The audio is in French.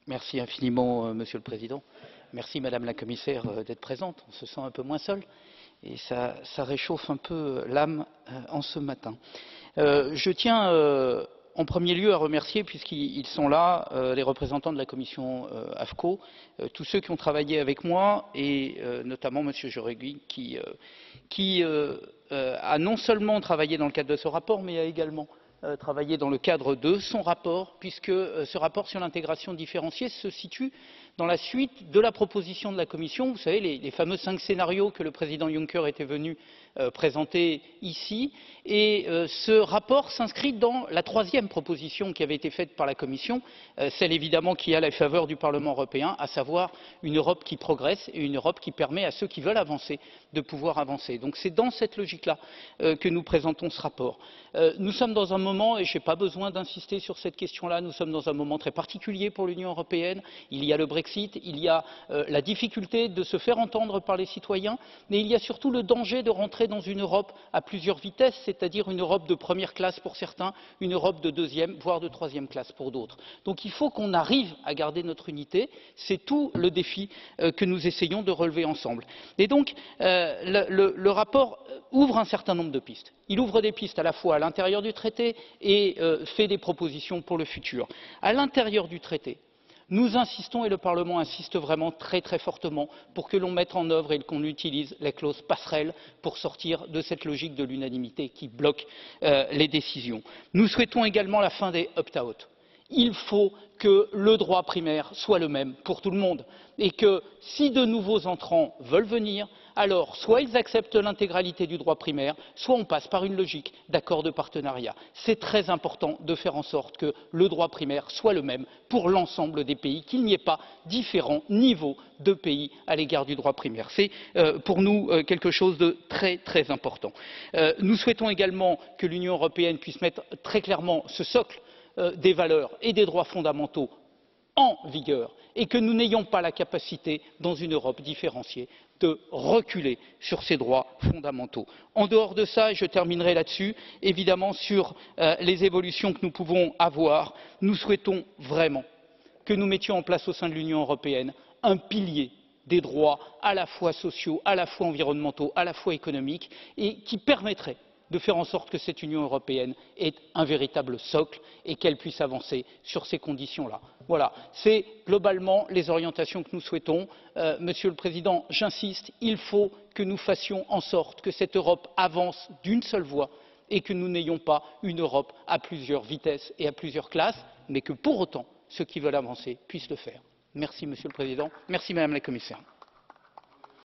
Merci infiniment, Monsieur le Président. Merci, Madame la Commissaire, d'être présente. On se sent un peu moins seul et ça réchauffe un peu l'âme en ce matin. Je tiens en premier lieu à remercier, puisqu'ils sont là, les représentants de la commission AFCO, tous ceux qui ont travaillé avec moi et notamment Monsieur Jauregui qui a non seulement travaillé dans le cadre de ce rapport, mais a également travaillé dans le cadre de son rapport, puisque ce rapport sur l'intégration différenciée se situe dans la suite de la proposition de la Commission. Vous savez, les fameux 5 scénarios que le président Juncker était venu présenter ici. Et ce rapport s'inscrit dans la 3e proposition qui avait été faite par la Commission, celle évidemment qui a la faveur du Parlement européen, à savoir une Europe qui progresse et une Europe qui permet à ceux qui veulent avancer de pouvoir avancer. Donc c'est dans cette logique-là que nous présentons ce rapport. Nous sommes dans un moment, et je n'ai pas besoin d'insister sur cette question-là, nous sommes dans un moment très particulier pour l'Union européenne. Il y a le Brexit, il y a la difficulté de se faire entendre par les citoyens, mais il y a surtout le danger de rentrer dans une Europe à plusieurs vitesses, c'est-à-dire une Europe de première classe pour certains, une Europe de deuxième, voire de troisième classe pour d'autres. Donc il faut qu'on arrive à garder notre unité, c'est tout le défi que nous essayons de relever ensemble. Et donc le rapport ouvre un certain nombre de pistes. Il ouvre des pistes à la fois à l'intérieur du traité et fait des propositions pour le futur. À l'intérieur du traité, nous insistons et le Parlement insiste vraiment très fortement pour que l'on mette en œuvre et qu'on utilise les clauses passerelles pour sortir de cette logique de l'unanimité qui bloque les décisions. Nous souhaitons également la fin des opt-out. Il faut que le droit primaire soit le même pour tout le monde et que si de nouveaux entrants veulent venir, alors soit ils acceptent l'intégralité du droit primaire, soit on passe par une logique d'accord de partenariat. C'est très important de faire en sorte que le droit primaire soit le même pour l'ensemble des pays, qu'il n'y ait pas différents niveaux de pays à l'égard du droit primaire. C'est pour nous quelque chose de très important. Nous souhaitons également que l'Union européenne puisse mettre très clairement ce socle des valeurs et des droits fondamentaux en vigueur et que nous n'ayons pas la capacité, dans une Europe différenciée, de reculer sur ces droits fondamentaux. En dehors de ça, et je terminerai là-dessus, évidemment sur les évolutions que nous pouvons avoir, nous souhaitons vraiment que nous mettions en place au sein de l'Union européenne un pilier des droits à la fois sociaux, à la fois environnementaux, à la fois économiques, et qui permettrait de faire en sorte que cette Union européenne ait un véritable socle et qu'elle puisse avancer sur ces conditions-là. Voilà, c'est globalement les orientations que nous souhaitons. Monsieur le Président, j'insiste, il faut que nous fassions en sorte que cette Europe avance d'une seule voie et que nous n'ayons pas une Europe à plusieurs vitesses et à plusieurs classes, mais que pour autant, ceux qui veulent avancer puissent le faire. Merci Monsieur le Président, merci Madame la Commissaire.